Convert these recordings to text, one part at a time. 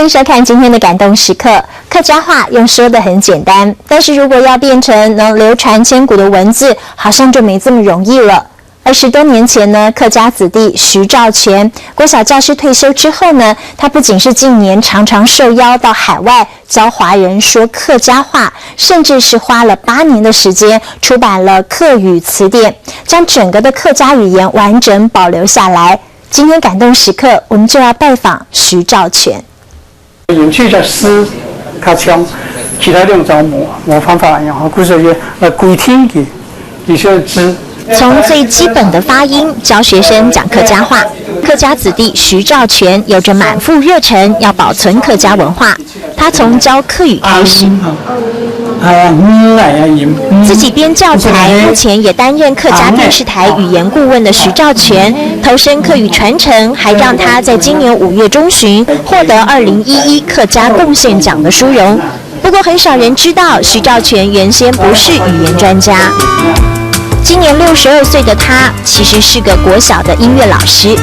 迎收看今天的感动时刻。客家话用说的很简单，但是如果要变成能流传千古的文字，好像就没这么容易了。20多年前呢，客家子弟徐兆全国小教师退休之后呢，他不仅是近年常常受邀到海外教华人说客家话，甚至是花了8年的时间出版了客语词典，将整个的客家语言完整保留下来。今天感动时刻，我们就要拜访徐兆全。有趣的诗、卡腔，其他用找模仿法然后故事也规听嘅，你需要知。从最基本的发音教学生讲客家话，客家子弟徐兆全有着满腹热忱要保存客家文化。他从教客语开始，自己编教材，目前也担任客家电视台语言顾问的徐兆全，投身客语传承，还让他在今年5月中旬获得2011客家贡献奖的殊荣。不过很少人知道，徐兆全原先不是语言专家。今年62岁的他，其实是个国小的音乐老师，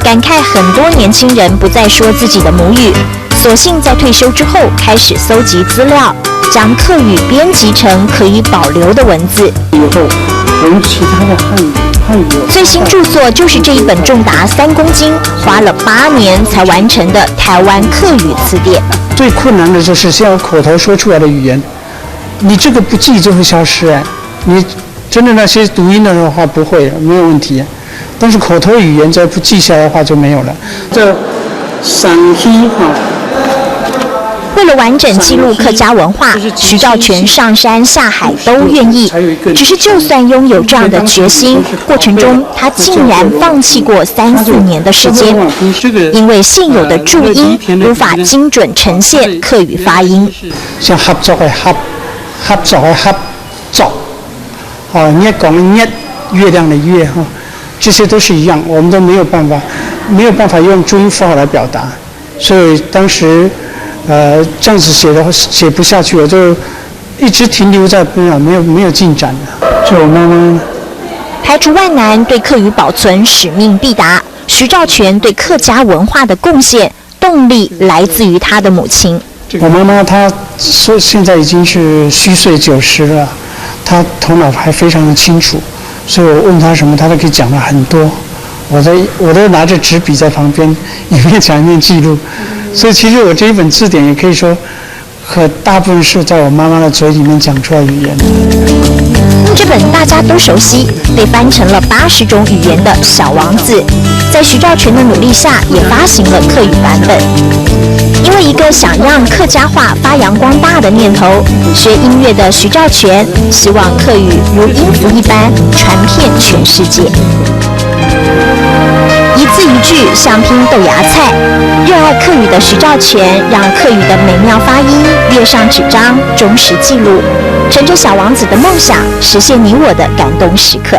感慨很多年轻人不再说自己的母语，索性在退休之后开始搜集资料，将客语编辑成可以保留的文字。以后我们其他的汉语最新著作就是这一本重达3公斤，花了8年才完成的台湾客语词典。最困难的就是像口头说出来的语言，你这个不记就会消失啊，你。真的那些读音的话不会没有问题，但是口头语言再不记下来的话就没有了。这陕西话。为了完整记录客家文化，徐兆全上山下海都愿意。只是就算拥有这样的决心，过程中他竟然放弃过3、4年的时间，因为现有的注音无法精准呈现客语发音。像合作的合，合作的合作。月光的月，月亮的月哈，这些都是一样，我们都没有办法用注音符号来表达，所以当时这样子写不下去，我就一直停留在没有进展的。就我妈妈排除万难，对客语保存使命必达。徐兆全对客家文化的贡献动力来自于他的母亲。我妈妈她说现在已经是虚岁90了。他头脑还非常的清楚，所以我问他什么，他都可以讲了很多。我都拿着纸笔在旁边，一面讲一面记录。所以其实我这一本字典也可以说，和大部分是在我妈妈的嘴里面讲出来语言。这本大家都熟悉，被翻成了80种语言的《小王子》，在徐兆全的努力下，也发行了客语版本。因为一个想让客家话发扬光大的念头，学音乐的徐兆全希望客语如音符一般传遍全世界。一字一句像拼豆芽菜，热爱客语的徐兆全让客语的美妙发音跃上纸张，忠实记录，乘着小王子的梦想，实现你我的感动时刻。